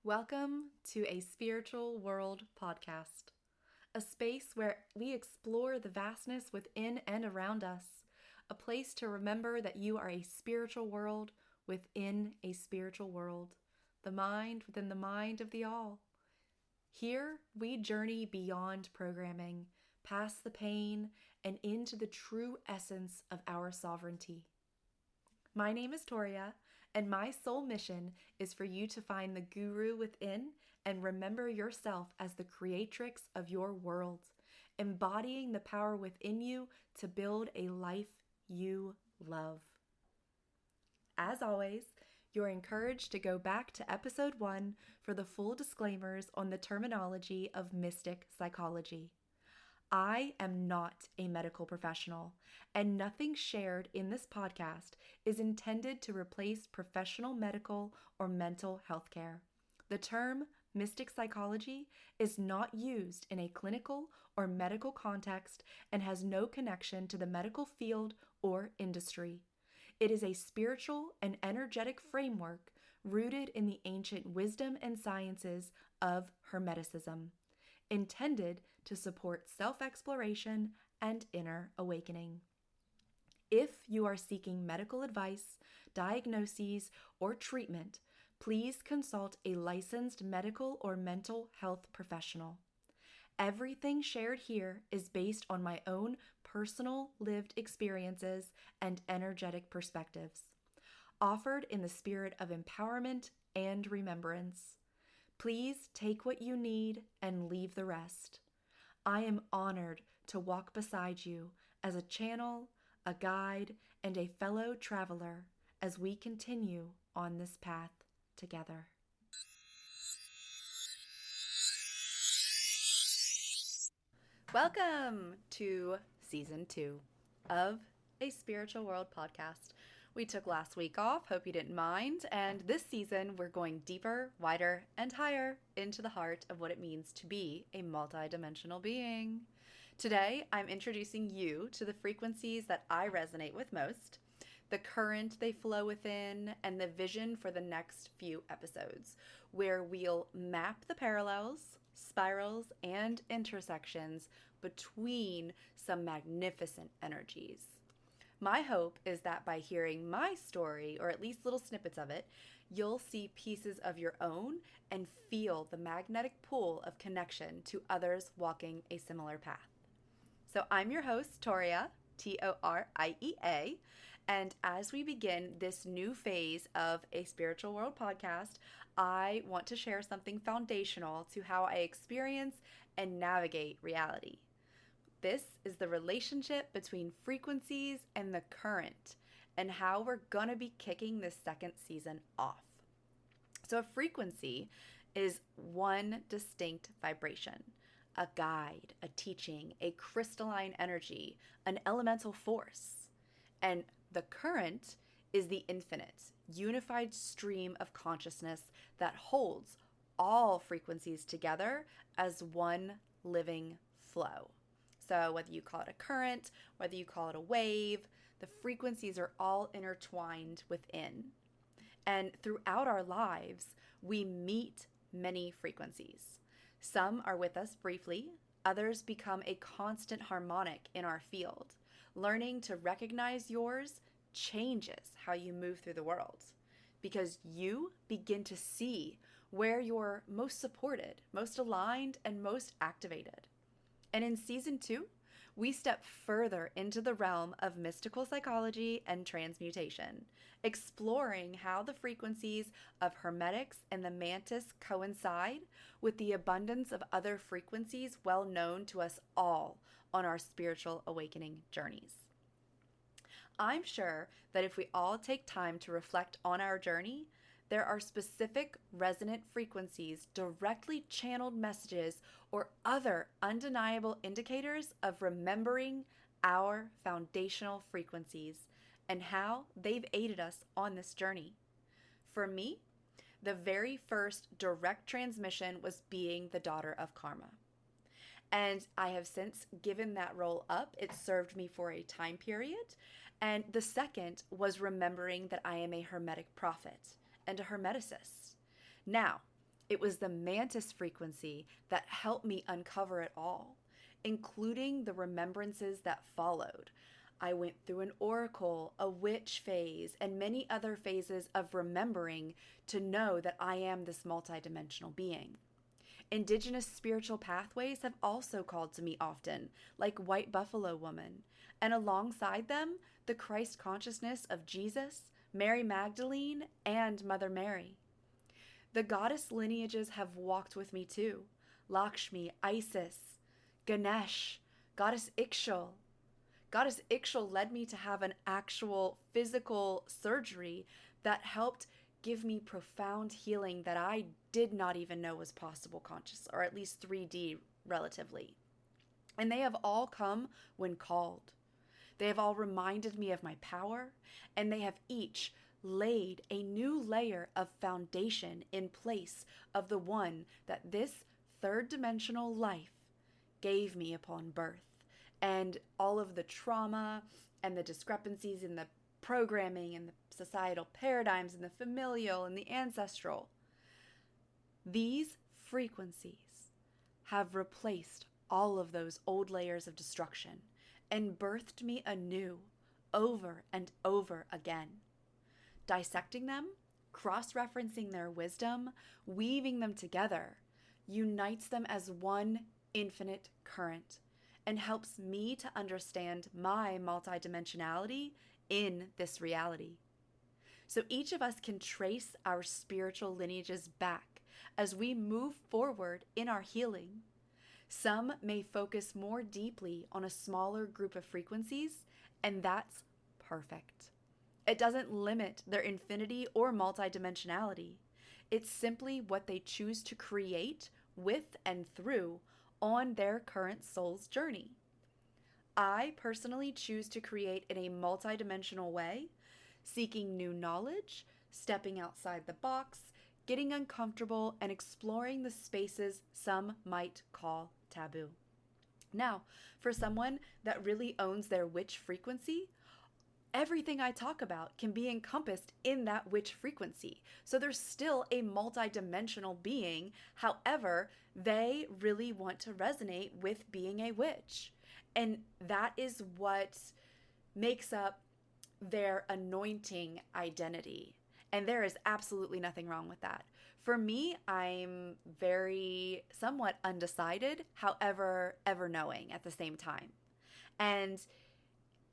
Welcome to a Spiritual World podcast, a space where we explore the vastness within and around us, a place to remember that you are a spiritual world within a spiritual world, the mind within the mind of the all. Here, we journey beyond programming, past the pain, and into the true essence of our sovereignty. My name is Toriea, and my sole mission is for you to find the guru within and remember yourself as the creatrix of your world, embodying the power within you to build a life you love. As always, you're encouraged to go back to episode 1 for the full disclaimers on the terminology of mystic psychology. I am not a medical professional, and nothing shared in this podcast is intended to replace professional medical or mental health care. The term mystic psychology is not used in a clinical or medical context and has no connection to the medical field or industry. It is a spiritual and energetic framework rooted in the ancient wisdom and sciences of Hermeticism, intended to support self-exploration and inner awakening. If you are seeking medical advice, diagnoses, or treatment, please consult a licensed medical or mental health professional. Everything shared here is based on my own personal lived experiences and energetic perspectives, offered in the spirit of empowerment and remembrance. Please take what you need and leave the rest. I am honored to walk beside you as a channel, a guide, and a fellow traveler as we continue on this path together. Welcome to Season 2 of a Spiritual World podcast. We took last week off, hope you didn't mind, and this season we're going deeper, wider, and higher into the heart of what it means to be a multidimensional being. Today, I'm introducing you to the frequencies that I resonate with most, the current they flow within, and the vision for the next few episodes, where we'll map the parallels, spirals, and intersections between some magnificent energies. My hope is that by hearing my story, or at least little snippets of it, you'll see pieces of your own and feel the magnetic pull of connection to others walking a similar path. So I'm your host, Toriea, Toriea, and as we begin this new phase of a Spiritual World podcast, I want to share something foundational to how I experience and navigate reality. This is the relationship between frequencies and the current, and how we're going to be kicking this second season off. So a frequency is one distinct vibration, a guide, a teaching, a crystalline energy, an elemental force. And the current is the infinite, unified stream of consciousness that holds all frequencies together as one living flow. So whether you call it a current, whether you call it a wave, the frequencies are all intertwined within. And throughout our lives, we meet many frequencies. Some are with us briefly, others become a constant harmonic in our field. Learning to recognize yours changes how you move through the world, because you begin to see where you're most supported, most aligned, and most activated. And in Season 2, we step further into the realm of mystical psychology and transmutation, exploring how the frequencies of Hermetics and the Mantis coincide with the abundance of other frequencies well known to us all on our spiritual awakening journeys. I'm sure that if we all take time to reflect on our journey, there are specific resonant frequencies, directly channeled messages, or other undeniable indicators of remembering our foundational frequencies and how they've aided us on this journey. For me, the very first direct transmission was being the daughter of karma. And I have since given that role up. It served me for a time period. And the second was remembering that I am a Hermetic prophet and a Hermeticist. Now, It was the Mantis frequency that helped me uncover it all, including the remembrances that followed. I went through an oracle, a witch phase, and many other phases of remembering to know that I am this multidimensional being. Indigenous spiritual pathways have also called to me often, like White Buffalo Woman, and alongside them, the Christ consciousness of Jesus, Mary Magdalene, and Mother Mary. The goddess lineages have walked with me too. Lakshmi, Isis, Ganesh, Goddess Ikshal. Goddess Ikshal led me to have an actual physical surgery that helped give me profound healing that I did not even know was possible conscious, or at least 3D relatively. And they have all come when called. They have all reminded me of my power, and they have each laid a new layer of foundation in place of the one that this third dimensional life gave me upon birth, and all of the trauma and the discrepancies in the programming and the societal paradigms and the familial and the ancestral. These frequencies have replaced all of those old layers of destruction and birthed me anew over and over again. Dissecting them, cross-referencing their wisdom, weaving them together, unites them as one infinite current and helps me to understand my multidimensionality in this reality. So each of us can trace our spiritual lineages back as we move forward in our healing. Some may focus more deeply on a smaller group of frequencies, and that's perfect. It doesn't limit their infinity or multidimensionality. It's simply what they choose to create with and through on their current soul's journey. I personally choose to create in a multidimensional way, seeking new knowledge, stepping outside the box, getting uncomfortable, and exploring the spaces some might call taboo. Now, for someone that really owns their witch frequency, everything I talk about can be encompassed in that witch frequency. So there's still a multidimensional being. However, they really want to resonate with being a witch. And that is what makes up their anointing identity. And there is absolutely nothing wrong with that. For me, I'm very somewhat undecided, however, ever knowing at the same time. And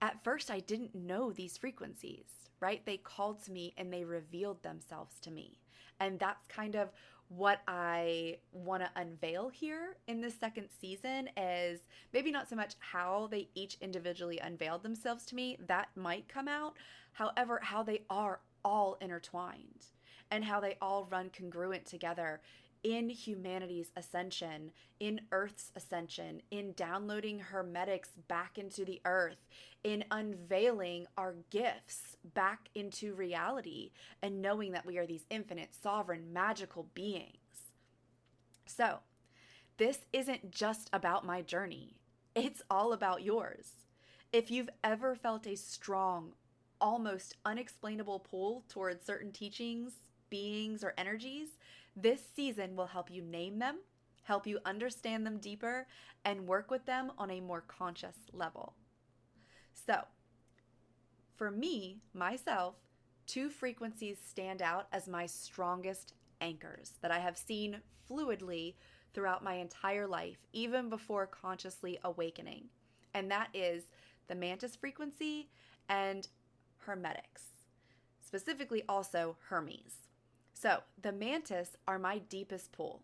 at first, I didn't know these frequencies, right? They called to me and they revealed themselves to me. And that's kind of what I want to unveil here in this second season, is maybe not so much how they each individually unveiled themselves to me, that might come out. However, how they are all intertwined and how they all run congruent together in humanity's ascension, in Earth's ascension, in downloading Hermetics back into the Earth, in unveiling our gifts back into reality, and knowing that we are these infinite, sovereign, magical beings. So, this isn't just about my journey. It's all about yours. If you've ever felt a strong, almost unexplainable pull towards certain teachings, beings, or energies, this season will help you name them, help you understand them deeper, and work with them on a more conscious level. So, for me, myself, two frequencies stand out as my strongest anchors that I have seen fluidly throughout my entire life, even before consciously awakening. And that is the Mantis frequency and Hermetics, specifically also Hermes. So the Mantis are my deepest pull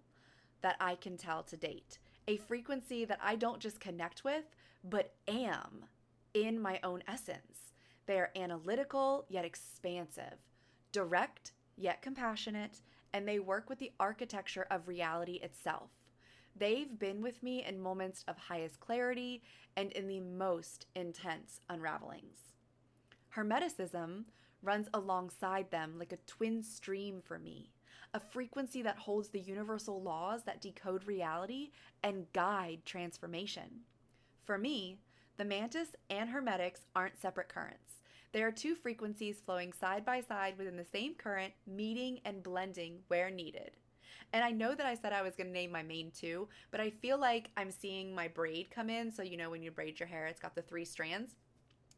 that I can tell to date, a frequency that I don't just connect with, but am in my own essence. They are analytical yet expansive, direct yet compassionate, and they work with the architecture of reality itself. They've been with me in moments of highest clarity and in the most intense unravelings. Hermeticism runs alongside them like a twin stream for me, a frequency that holds the universal laws that decode reality and guide transformation. For me, the Mantis and Hermetics aren't separate currents. They are two frequencies flowing side by side within the same current, meeting and blending where needed. And I know that I said I was going to name my main two, but I feel like I'm seeing my braid come in. So, when you braid your hair, it's got the 3 strands.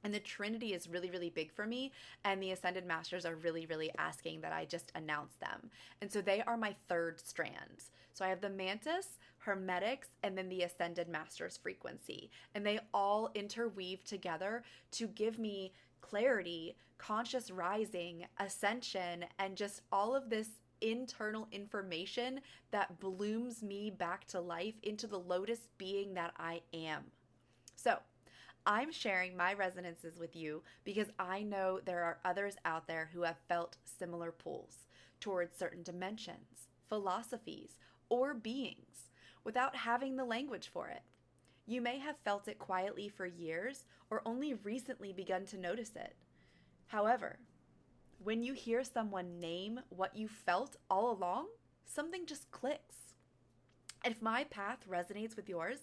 And the Trinity is really, really big for me. And the Ascended Masters are really, really asking that I just announce them. And so they are my 3rd strand. So I have the Mantis, Hermetics, and then the Ascended Masters frequency. And they all interweave together to give me clarity, conscious rising, ascension, and just all of this internal information that blooms me back to life into the lotus being that I am. So, I'm sharing my resonances with you because I know there are others out there who have felt similar pulls towards certain dimensions, philosophies, or beings without having the language for it. You may have felt it quietly for years or only recently begun to notice it. However, when you hear someone name what you felt all along, something just clicks. And if my path resonates with yours,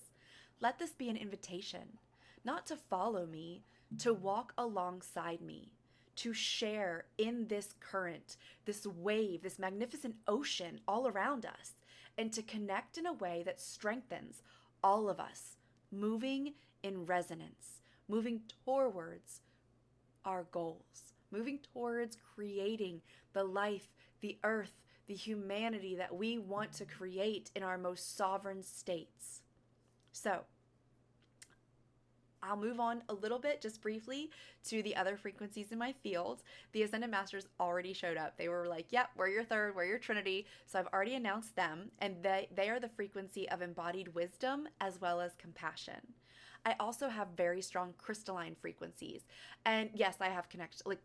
let this be an invitation. Not to follow me, to walk alongside me, to share in this current, this wave, this magnificent ocean all around us, and to connect in a way that strengthens all of us, moving in resonance, moving towards our goals, moving towards creating the life, the earth, the humanity that we want to create in our most sovereign states. So, I'll move on a little bit, just briefly, to the other frequencies in my field. The Ascended Masters already showed up. They were like, yep, we're your 3rd, we're your Trinity. So I've already announced them, and they are the frequency of embodied wisdom as well as compassion. I also have very strong crystalline frequencies. And yes, I have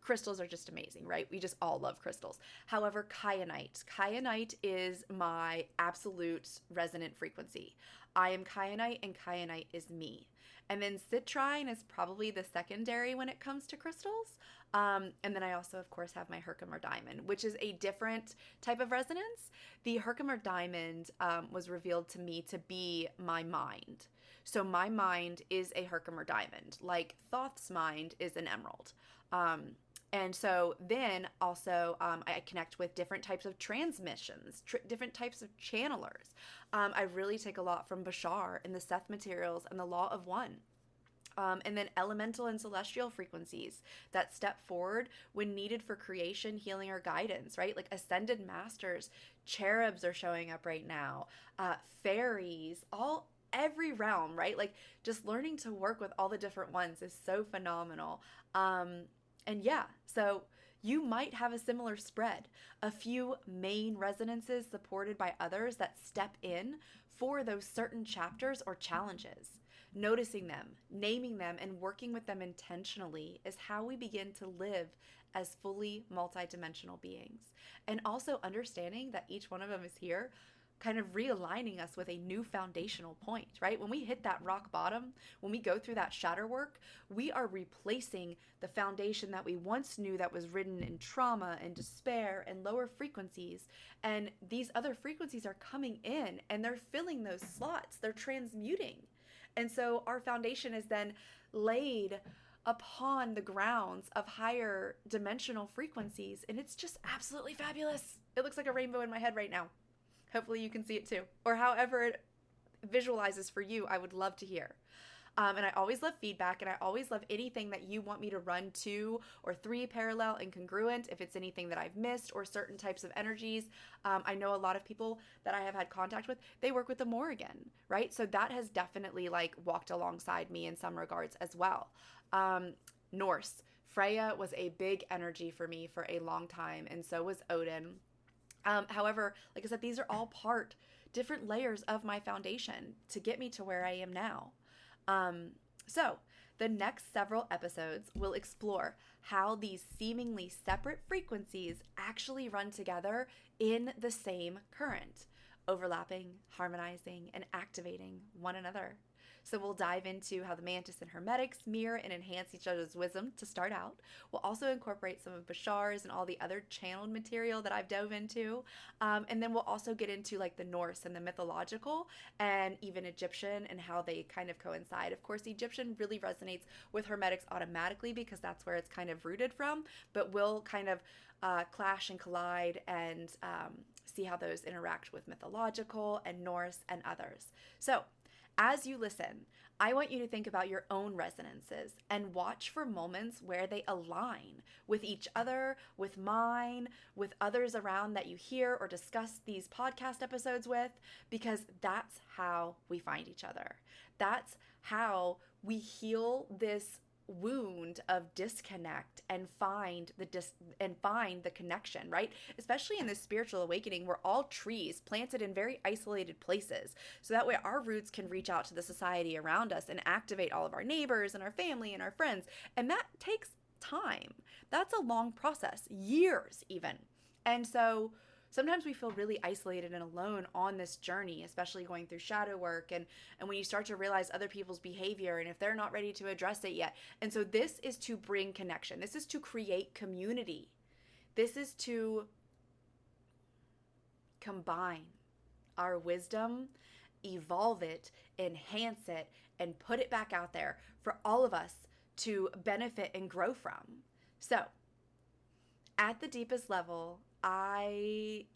crystals are just amazing, right? We just all love crystals. However, kyanite is my absolute resonant frequency. I am kyanite, and kyanite is me. And then citrine is probably the secondary when it comes to crystals. And then I also, of course, have my Herkimer diamond, which is a different type of resonance. The Herkimer diamond was revealed to me to be my mind. So my mind is a Herkimer diamond, like Thoth's mind is an emerald. And so then also I connect with different types of transmissions, different types of channelers. I really take a lot from Bashar and the Seth Materials and the Law of One. And then elemental and celestial frequencies that step forward when needed for creation, healing, or guidance, right? Like Ascended Masters, cherubs are showing up right now, fairies, every realm, right? Like just learning to work with all the different ones is so phenomenal. And yeah, so you might have a similar spread, a few main resonances supported by others that step in for those certain chapters or challenges. Noticing them, naming them, and working with them intentionally is how we begin to live as fully multidimensional beings. And also understanding that each one of them is here kind of realigning us with a new foundational point, right? When we hit that rock bottom, when we go through that shatter work, we are replacing the foundation that we once knew that was ridden in trauma and despair and lower frequencies. And these other frequencies are coming in and they're filling those slots, they're transmuting. And so our foundation is then laid upon the grounds of higher dimensional frequencies. And it's just absolutely fabulous. It looks like a rainbow in my head right now. Hopefully you can see it too. Or however it visualizes for you, I would love to hear. And I always love feedback, and I always love anything that you want me to run 2 or 3 parallel and congruent, if it's anything that I've missed or certain types of energies. I know a lot of people that I have had contact with, they work with the Morrigan, right? So that has definitely walked alongside me in some regards as well. Norse. Freya was a big energy for me for a long time, and so was Odin. However, like I said, these are all different layers of my foundation to get me to where I am now. So the next several episodes will explore how these seemingly separate frequencies actually run together in the same current, overlapping, harmonizing, and activating one another. So we'll dive into how the Mantis and Hermetics mirror and enhance each other's wisdom to start out. We'll also incorporate some of Bashar's and all the other channeled material that I've dove into. And then we'll also get into the Norse and the mythological and even Egyptian and how they kind of coincide. Of course, Egyptian really resonates with Hermetics automatically because that's where it's kind of rooted from, but we'll kind of clash and collide and see how those interact with mythological and Norse and others. So, as you listen, I want you to think about your own resonances and watch for moments where they align with each other, with mine, with others around that you hear or discuss these podcast episodes with, because that's how we find each other. That's how we heal this wound of disconnect and find the connection, right? Especially in this spiritual awakening, we're all trees planted in very isolated places, so that way our roots can reach out to the society around us and activate all of our neighbors and our family and our friends. And that takes time. That's a long process, years even. And so sometimes we feel really isolated and alone on this journey, especially going through shadow work and when you start to realize other people's behavior and if they're not ready to address it yet. And so this is to bring connection. This is to create community. This is to combine our wisdom, evolve it, enhance it, and put it back out there for all of us to benefit and grow from. So, at the deepest level, I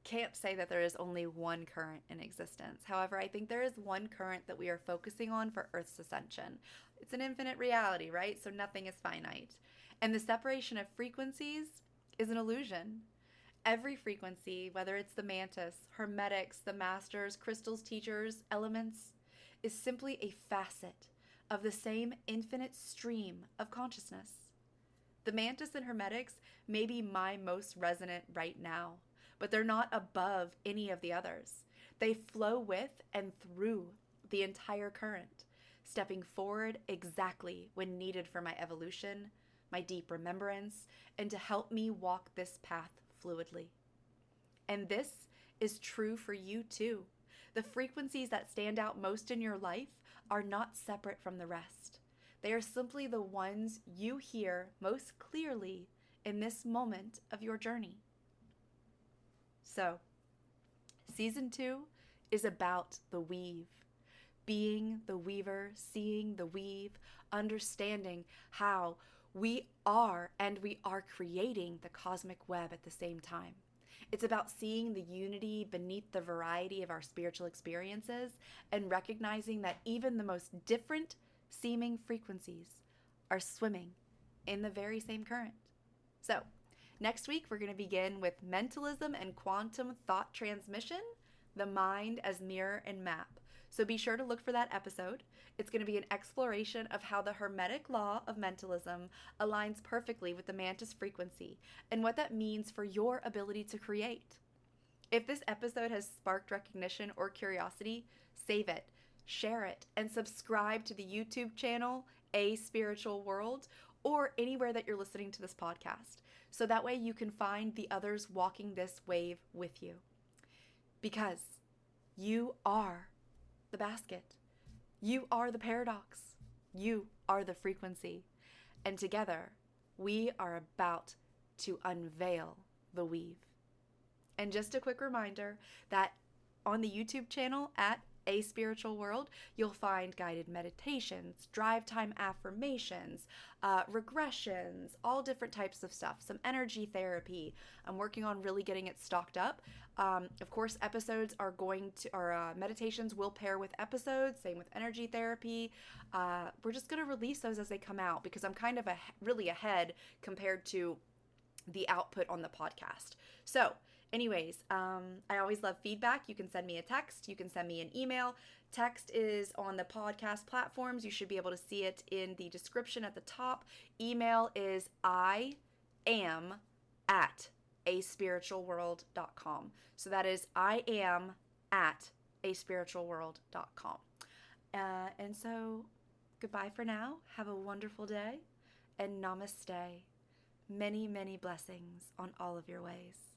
can't say that there is only one current in existence. However, I think there is one current that we are focusing on for Earth's ascension. It's an infinite reality, right? So nothing is finite. And the separation of frequencies is an illusion. Every frequency, whether it's the Mantis, Hermetics, the Masters, crystals, teachers, elements, is simply a facet of the same infinite stream of consciousness. The Mantis and Hermetics may be my most resonant right now, but they're not above any of the others. They flow with and through the entire current, stepping forward exactly when needed for my evolution, my deep remembrance, and to help me walk this path fluidly. And this is true for you too. The frequencies that stand out most in your life are not separate from the rest. They are simply the ones you hear most clearly in this moment of your journey. So, season 2 is about the weave. Being the weaver, seeing the weave, understanding how we are creating the cosmic web at the same time. It's about seeing the unity beneath the variety of our spiritual experiences and recognizing that even the most different seeming frequencies are swimming in the very same current. So, next week we're going to begin with mentalism and quantum thought transmission, the mind as mirror and map. So be sure to look for that episode. It's going to be an exploration of how the Hermetic Law of mentalism aligns perfectly with the Mantis frequency and what that means for your ability to create. If this episode has sparked recognition or curiosity, save it, share it, and subscribe to the YouTube channel, A Spiritual World, or anywhere that you're listening to this podcast. So that way you can find the others walking this wave with you. Because you are the basket. You are the paradox. You are the frequency. And together, we are about to unveil the weave. And just a quick reminder that on the YouTube channel at A Spiritual World, you'll find guided meditations, drive time affirmations, regressions, all different types of stuff, some energy therapy. I'm working on really getting it stocked up. Of course, meditations will pair with episodes, same with energy therapy. We're just going to release those as they come out because I'm kind of really ahead compared to the output on the podcast. So, anyways, I always love feedback. You can send me a text. You can send me an email. Text is on the podcast platforms. You should be able to see it in the description at the top. Email is iam@aspiritualworld.com. So that is iam@aspiritualworld.com. And so goodbye for now. Have a wonderful day and namaste. Many, many blessings on all of your ways.